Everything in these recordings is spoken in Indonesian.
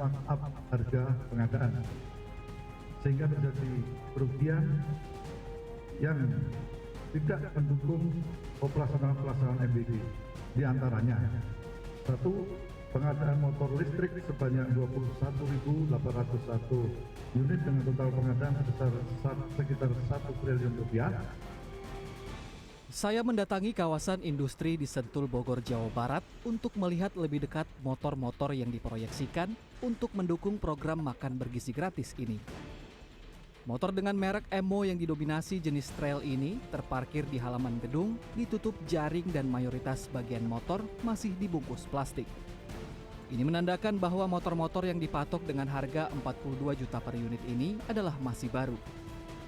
markup harga pengadaan, sehingga terjadi kerugian yang tidak mendukung operasional pelaksanaan MBG. Di antaranya, satu, pengadaan motor listrik sebanyak 21.801 unit dengan total pengadaan sebesar sekitar 1 triliun rupiah. Saya mendatangi kawasan industri di Sentul, Bogor, Jawa Barat untuk melihat lebih dekat motor-motor yang diproyeksikan untuk mendukung program makan bergizi gratis ini. Motor dengan merek Emo yang didominasi jenis trail ini terparkir di halaman gedung, ditutup jaring dan mayoritas bagian motor masih dibungkus plastik. Ini menandakan bahwa motor-motor yang dipatok dengan harga 42 juta per unit ini adalah masih baru.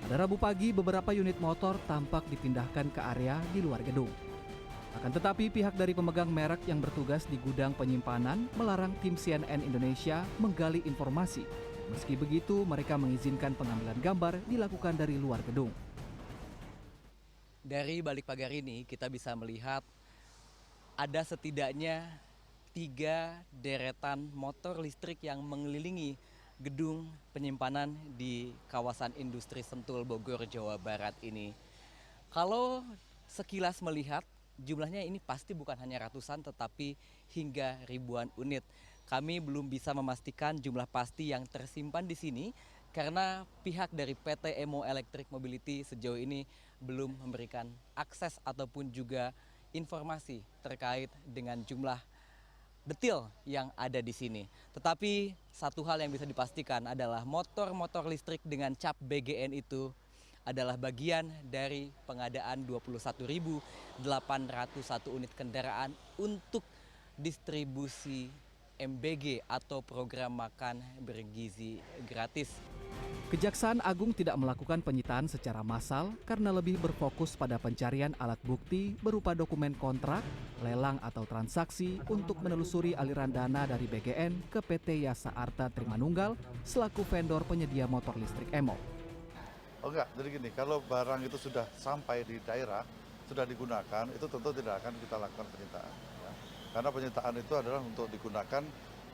Pada Rabu pagi, beberapa unit motor tampak dipindahkan ke area di luar gedung. Akan tetapi, pihak dari pemegang merek yang bertugas di gudang penyimpanan melarang tim CNN Indonesia menggali informasi. Meski begitu, mereka mengizinkan pengambilan gambar dilakukan dari luar gedung. Dari balik pagar ini, kita bisa melihat ada setidaknya 3 deretan motor listrik yang mengelilingi gedung penyimpanan di kawasan industri Sentul, Bogor, Jawa Barat ini. Kalau sekilas melihat, jumlahnya ini pasti bukan hanya ratusan tetapi hingga ribuan unit. Kami belum bisa memastikan jumlah pasti yang tersimpan di sini karena pihak dari PT Emo Electric Mobility sejauh ini belum memberikan akses ataupun juga informasi terkait dengan jumlah detil yang ada di sini. Tetapi satu hal yang bisa dipastikan adalah motor-motor listrik dengan cap BGN itu adalah bagian dari pengadaan 21.801 unit kendaraan untuk distribusi MBG atau program makan bergizi gratis. Kejaksaan Agung tidak melakukan penyitaan secara massal karena lebih berfokus pada pencarian alat bukti berupa dokumen kontrak, lelang atau transaksi untuk menelusuri aliran dana dari BGN ke PT Yasa Arta Trimanunggal selaku vendor penyedia motor listrik Emo. Oh enggak, jadi gini, kalau barang itu sudah sampai di daerah, sudah digunakan, itu tentu tidak akan kita lakukan penyitaan. Ya. Karena penyitaan itu adalah untuk digunakan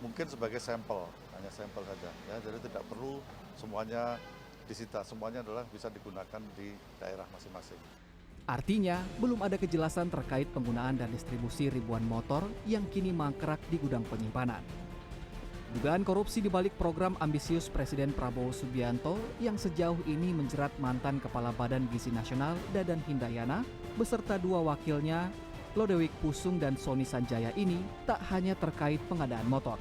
mungkin sebagai sampel, hanya sampel saja. Ya. Jadi tidak perlu semuanya disita, semuanya adalah bisa digunakan di daerah masing-masing. Artinya, belum ada kejelasan terkait penggunaan dan distribusi ribuan motor yang kini mangkrak di gudang penyimpanan. Dugaan korupsi di balik program ambisius Presiden Prabowo Subianto yang sejauh ini menjerat mantan Kepala Badan Gizi Nasional Dadan Hindayana beserta 2 wakilnya, Lodewijk Pusung dan Sony Sanjaya ini tak hanya terkait pengadaan motor.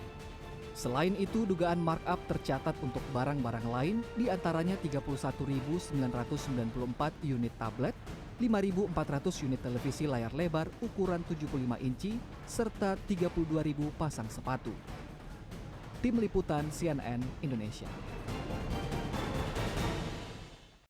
Selain itu, dugaan markup tercatat untuk barang-barang lain, diantaranya 31.994 unit tablet, 5.400 unit televisi layar lebar ukuran 75 inci, serta 32.000 pasang sepatu. Tim Liputan CNN Indonesia.